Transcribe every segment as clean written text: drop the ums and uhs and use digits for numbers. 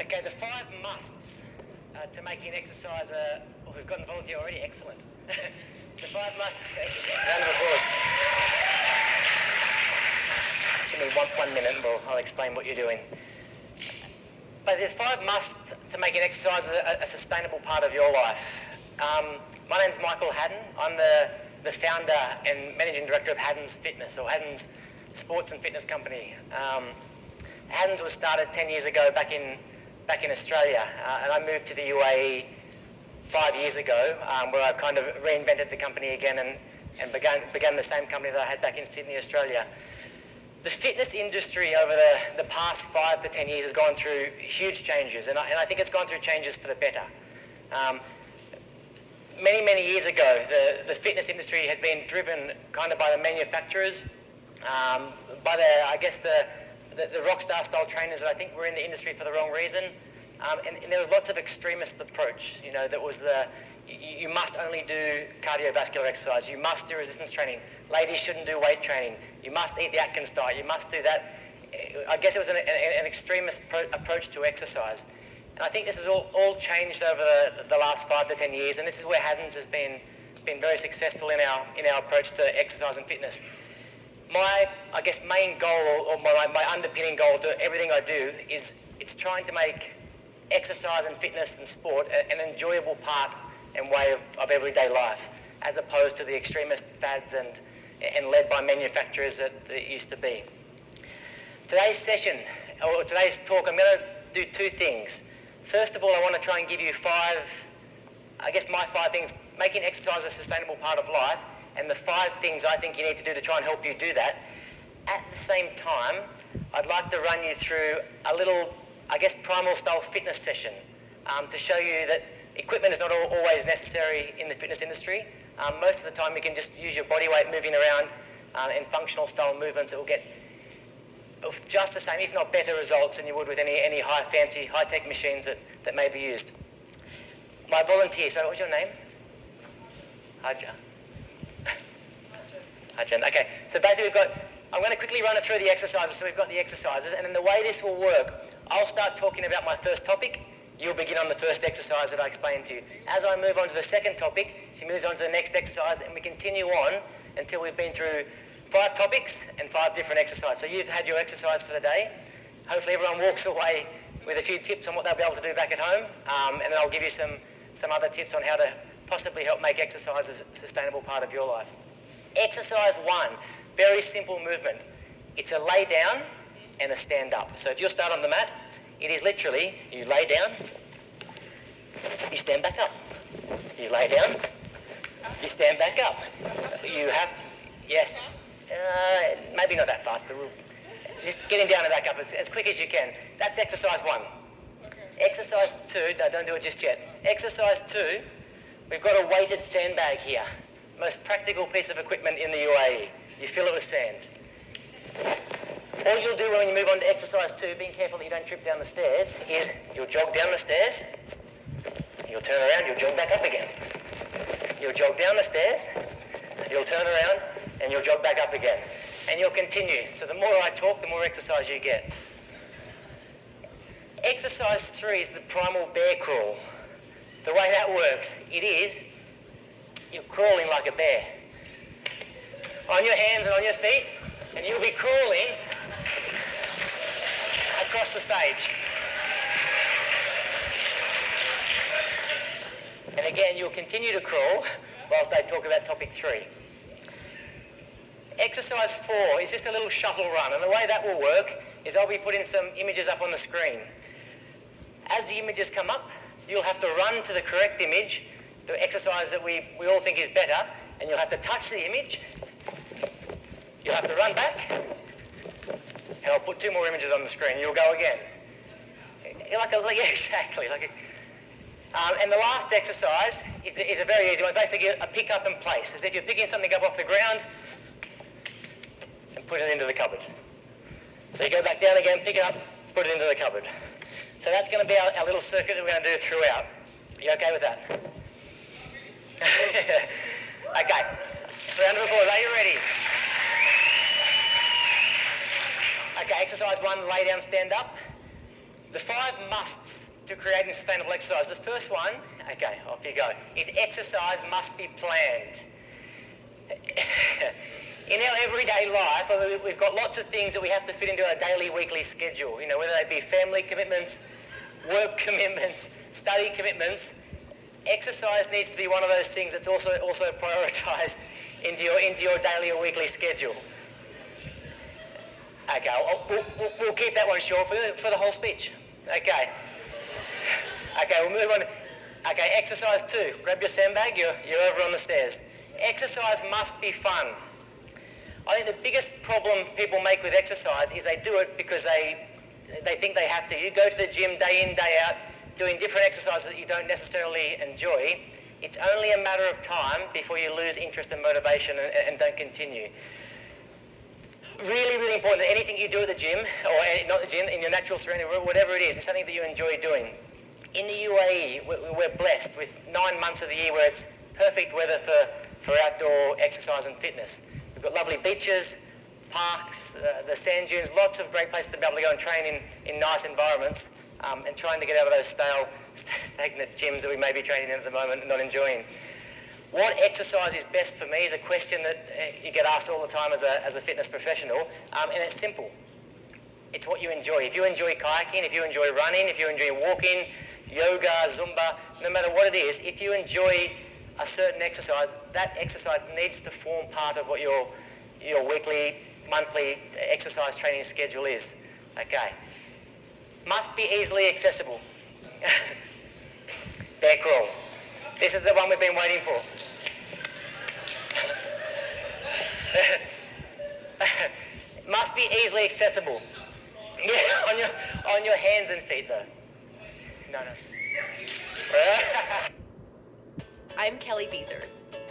Okay, the 5 musts to making exercise we've got involved here already, excellent. The 5 musts, round of applause. Just give me one minute and I'll explain what you're doing. But there's 5 musts to making exercise a sustainable part of your life. My name's Michael Haddon. I'm the founder and managing director of Haddon's Fitness, or Haddon's Sports and Fitness Company. Haddon's was started 10 years ago back in Australia, and I moved to the UAE 5 years ago, where I've kind of reinvented the company again and began the same company that I had back in Sydney, Australia. The fitness industry over the past 5 to 10 years has gone through huge changes, and I think it's gone through changes for the better. Many years ago, the fitness industry had been driven kind of by the manufacturers, by the rock star style trainers that I think were in the industry for the wrong reason. And there was lots of extremist approach, that was you must only do cardiovascular exercise, you must do resistance training, ladies shouldn't do weight training, you must eat the Atkins diet, you must do that. I guess it was an extremist approach to exercise. And I think this has all changed over the last 5 to 10 years, and this is where Haddon's has been very successful in our approach to exercise and fitness. My main goal, or my underpinning goal to everything I do is it's trying to make exercise and fitness and sport an enjoyable part and way of everyday life, as opposed to the extremist fads and led by manufacturers that it used to be. Today's session, or today's talk, I'm going to do 2 things. First of all, I want to try and give you my 5 things, making exercise a sustainable part of life, and the 5 things I think you need to do to try and help you do that. At the same time, I'd like to run you through a little, primal style fitness session to show you that equipment is not always necessary in the fitness industry. Most of the time you can just use your body weight moving around and functional style movements that will get just the same, if not better results than you would with any fancy high-tech machines that may be used. My volunteer, so what's your name? Haja. Okay, so basically I'm going to quickly run it through the exercises. So we've got the exercises, and then the way this will work, I'll start talking about my first topic, you'll begin on the first exercise that I explained to you. As I move on to the second topic, she moves on to the next exercise, and we continue on until we've been through 5 topics and 5 different exercises. So you've had your exercise for the day. Hopefully everyone walks away with a few tips on what they'll be able to do back at home, and then I'll give you some other tips on how to possibly help make exercise a sustainable part of your life. Exercise 1, very simple movement. It's a lay down and a stand up. So if you'll start on the mat, it is literally, you lay down, you stand back up. You lay down, you stand back up. You have to, yes, maybe not that fast, but just getting down and back up as quick as you can. That's exercise 1. Okay. Exercise 2, no, don't do it just yet. Exercise 2, we've got a weighted sandbag here. Most practical piece of equipment in the UAE. You fill it with sand. All you'll do when you move on to exercise 2, being careful that you don't trip down the stairs, is you'll jog down the stairs, you'll turn around, you'll jog back up again. You'll jog down the stairs, you'll turn around, and you'll jog back up again. And you'll continue. So the more I talk, the more exercise you get. Exercise 3 is the primal bear crawl. The way that works, you're crawling like a bear. On your hands and on your feet, and you'll be crawling across the stage. And again, you'll continue to crawl whilst I talk about topic 3. Exercise 4 is just a little shuttle run, and the way that will work is I'll be putting some images up on the screen. As the images come up, you'll have to run to the correct image, the exercise that we all think is better, and you'll have to touch the image. You'll have to run back, and I'll put 2 more images on the screen. You'll go again. Exactly. And the last exercise is a very easy one. It's basically a pick up and place, as if you're picking something up off the ground and put it into the cupboard. So you go back down again, pick it up, put it into the cupboard. So that's going to be our little circuit that we're going to do throughout. Are you okay with that? Okay. Round of applause. Are you ready? Okay, exercise 1, lay down, stand up. The 5 musts to creating sustainable exercise. The first one, okay, off you go, is exercise must be planned. In our everyday life, we've got lots of things that we have to fit into our daily, weekly schedule, whether they be family commitments, work commitments, study commitments. Exercise needs to be one of those things that's also prioritised into your daily or weekly schedule. Okay, we'll keep that one short for the whole speech. Okay. Okay, we'll move on. Okay, exercise 2. Grab your sandbag, you're over on the stairs. Exercise must be fun. I think the biggest problem people make with exercise is they do it because they think they have to. You go to the gym day in, day out, doing different exercises that you don't necessarily enjoy. It's only a matter of time before you lose interest and motivation and don't continue. Really, really important that anything you do at the gym, or not the gym, in your natural surrounding, whatever it is something that you enjoy doing. In the UAE, we're blessed with 9 months of the year where it's perfect weather for outdoor exercise and fitness. We've got lovely beaches, parks, the sand dunes, lots of great places to be able to go and train in nice environments, and trying to get out of those stagnant gyms that we may be training in at the moment and not enjoying. What exercise is best for me is a question that you get asked all the time as a fitness professional, and it's simple. It's what you enjoy. If you enjoy kayaking, if you enjoy running, if you enjoy walking, yoga, Zumba, no matter what it is, if you enjoy a certain exercise, that exercise needs to form part of what your weekly, monthly exercise training schedule is. Okay. Must be easily accessible. Bear crawl. This is the one we've been waiting for. Must be easily accessible. Yeah, on your hands and feet though. No. I'm Kelly Beezer.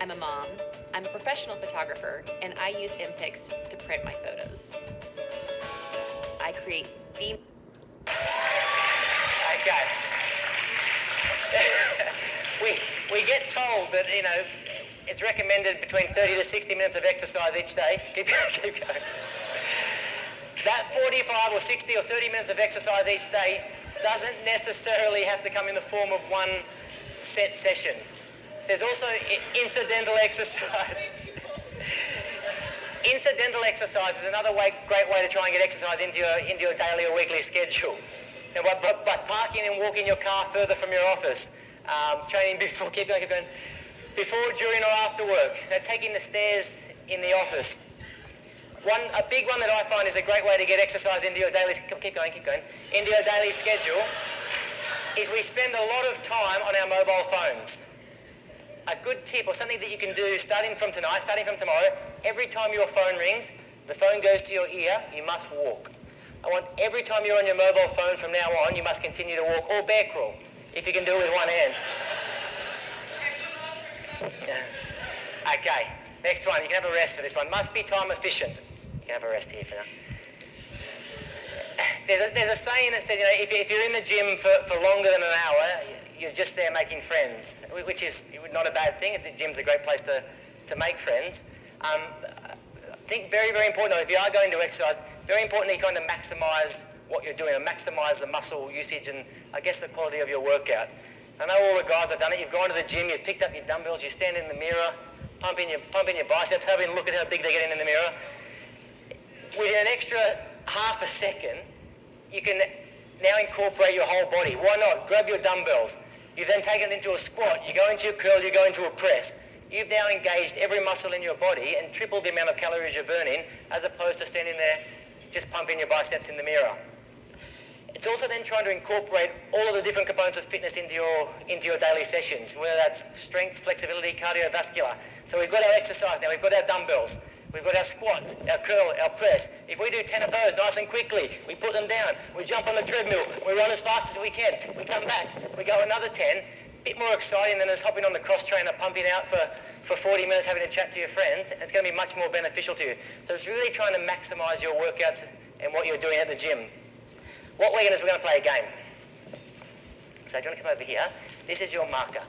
I'm a mom, I'm a professional photographer, and I use MPix to print my photos. I create the... Okay. we get told that, it's recommended between 30 to 60 minutes of exercise each day. Keep going. That 45 or 60 or 30 minutes of exercise each day doesn't necessarily have to come in the form of one set session. There's also incidental exercise. Incidental exercise is another great way to try and get exercise into your daily or weekly schedule. By parking and walking your car further from your office, training before, keep going, before, during or after work, taking the stairs in the office. A big one that I find is a great way to get exercise into your daily, keep going, into your daily schedule, is we spend a lot of time on our mobile phones. A good tip, or something that you can do starting from tomorrow, every time your phone rings, the phone goes to your ear, you must walk. I want every time you're on your mobile phone from now on, you must continue to walk or bear crawl, if you can do it with one hand. Okay, next one, you can have a rest for this one. Must be time efficient. You can have a rest here for now. There's a saying that says, if you're in the gym for longer than an hour, you're just there making friends, which is not a bad thing. The gym's a great place to make friends. I think very, very important, if you are going to exercise, very important that you kind of maximise what you're doing and maximise the muscle usage and, I guess, the quality of your workout. I know all the guys have done it. You've gone to the gym, you've picked up your dumbbells, you stand in the mirror, pumping your biceps, having a look at how big they're getting in the mirror. Within an extra half a second, you can now incorporate your whole body. Why not? Grab your dumbbells. You've then taken it into a squat. You go into your curl, you go into a press. You've now engaged every muscle in your body and tripled the amount of calories you're burning, as opposed to standing there just pumping your biceps in the mirror. It's also then trying to incorporate all of the different components of fitness into your daily sessions, whether that's strength, flexibility, cardiovascular. So we've got our exercise now, we've got our dumbbells, we've got our squats, our curl, our press. If we do 10 of those nice and quickly, we put them down, we jump on the treadmill, we run as fast as we can, we come back, we go another 10. Bit more exciting than us hopping on the cross trainer, pumping out for 40 minutes, having a chat to your friends. It's going to be much more beneficial to you. So it's really trying to maximise your workouts and what you're doing at the gym. What we're going to do is we're going to play a game. So do you want to come over here? This is your marker.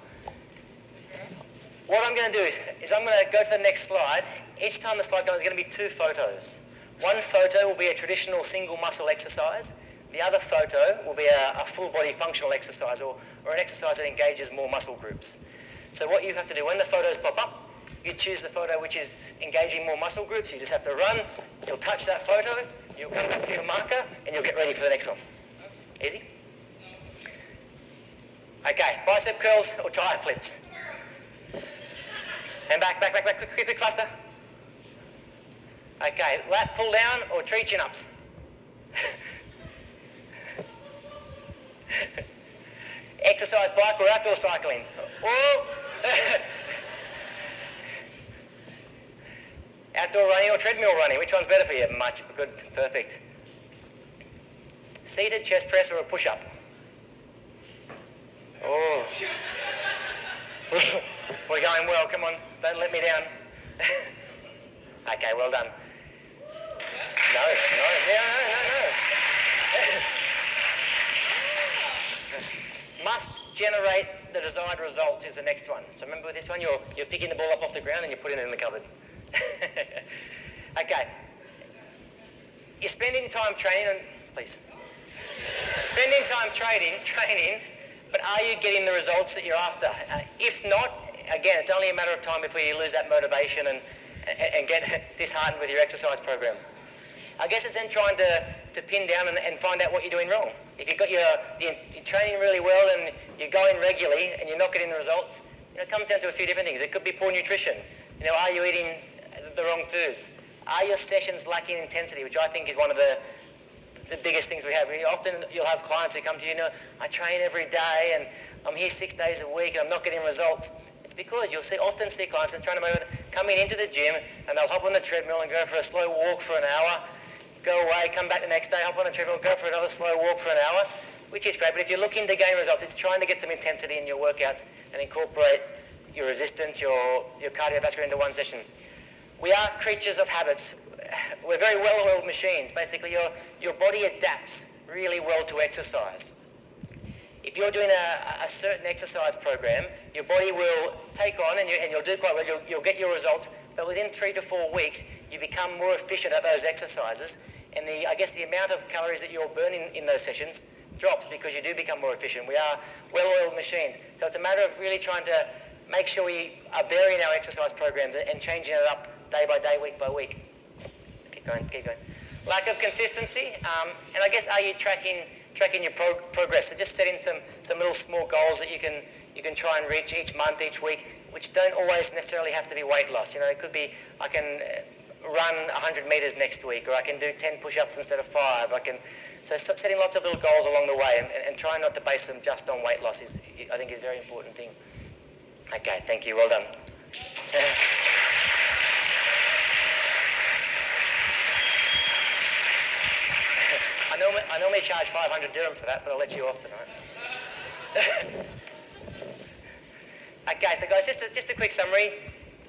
What I'm going to do is I'm going to go to the next slide. Each time the slide goes, there's going to be 2 photos. One photo will be a traditional single muscle exercise. The other photo will be a full body functional exercise or an exercise that engages more muscle groups. So what you have to do, when the photos pop up, you choose the photo which is engaging more muscle groups. You just have to run, you'll touch that photo, you'll come back to your marker, and you'll get ready for the next one. Easy? Okay, bicep curls or tire flips. And back, quick, faster. Okay, lat pull down or tree chin-ups. Exercise bike or outdoor cycling. Outdoor running or treadmill running. Which one's better for you? Much good, perfect. Seated chest press or a push-up. Oh. We're going well, come on, don't let me down. Okay, well done. No. Must generate the desired result is the next one. So remember with this one, you're picking the ball up off the ground and you're putting it in the cupboard. Okay. You're spending time training, please. Spending time training, but are you getting the results that you're after? If not, again, it's only a matter of time before you lose that motivation and get disheartened with your exercise program. I guess it's then trying to pin down and find out what you're doing wrong. If you've got you're training really well and you're going regularly and you're not getting the results, it comes down to a few different things. It could be poor nutrition. Are you eating the wrong foods? Are your sessions lacking intensity, which I think is one of the biggest things we have. Often you'll have clients who come to you, I train every day and I'm here 6 days a week and I'm not getting results. It's because you'll often see clients that's trying to coming into the gym and they'll hop on the treadmill and go for a slow walk for an hour, go away, come back the next day, hop on the treadmill, go for another slow walk for an hour, which is great. But if you're looking to gain results, it's trying to get some intensity in your workouts and incorporate your resistance, your cardiovascular into one session. We are creatures of habits. We're very well-oiled machines. Basically, your body adapts really well to exercise. If you're doing a certain exercise program, your body will take on and you'll do quite well. You'll get your results, but within 3 to 4 weeks, you become more efficient at those exercises, and the amount of calories that you're burning in those sessions drops because you do become more efficient. We are well-oiled machines, so it's a matter of really trying to make sure we are varying our exercise programs and changing it up day by day, week by week. Keep going. Lack of consistency, and I guess are you tracking your progress? So just setting some little small goals that you can try and reach each month, each week, which don't always necessarily have to be weight loss. It could be I can run 100 meters next week, or I can do 10 push-ups instead of 5. So setting lots of little goals along the way and trying not to base them just on weight loss I think is a very important thing. Okay, thank you. Well done. I normally charge 500 dirham for that, but I'll let you off tonight. Okay, so guys, just a quick summary.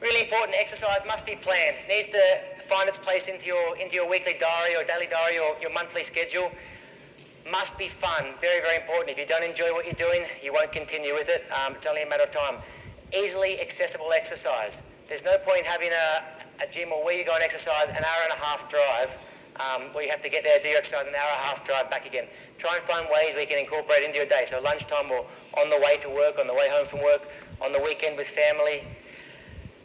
Really important, exercise must be planned. It needs to find its place into your weekly diary or daily diary or your monthly schedule. Must be fun, very, very important. If you don't enjoy what you're doing, you won't continue with it. It's only a matter of time. Easily accessible exercise. There's no point having a gym or where you go and exercise an hour and a half drive where you have to get there, do your exercise, an hour and a half drive back again. Try and find ways we can incorporate into your day. So lunchtime or on the way to work, on the way home from work, on the weekend with family.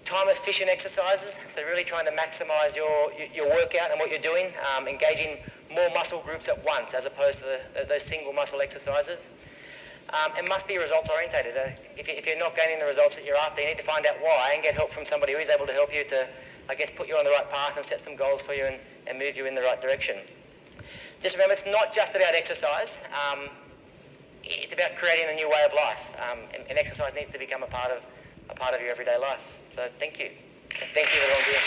Time efficient exercises, so really trying to maximise your workout and what you're doing, engaging more muscle groups at once as opposed to those single muscle exercises. And must be results orientated. If you're not gaining the results that you're after, you need to find out why and get help from somebody who is able to help you to, put you on the right path and set some goals for you and move you in the right direction. Just remember, it's not just about exercise. It's about creating a new way of life, and exercise needs to become a part of your everyday life. So thank you. And thank you for volunteering.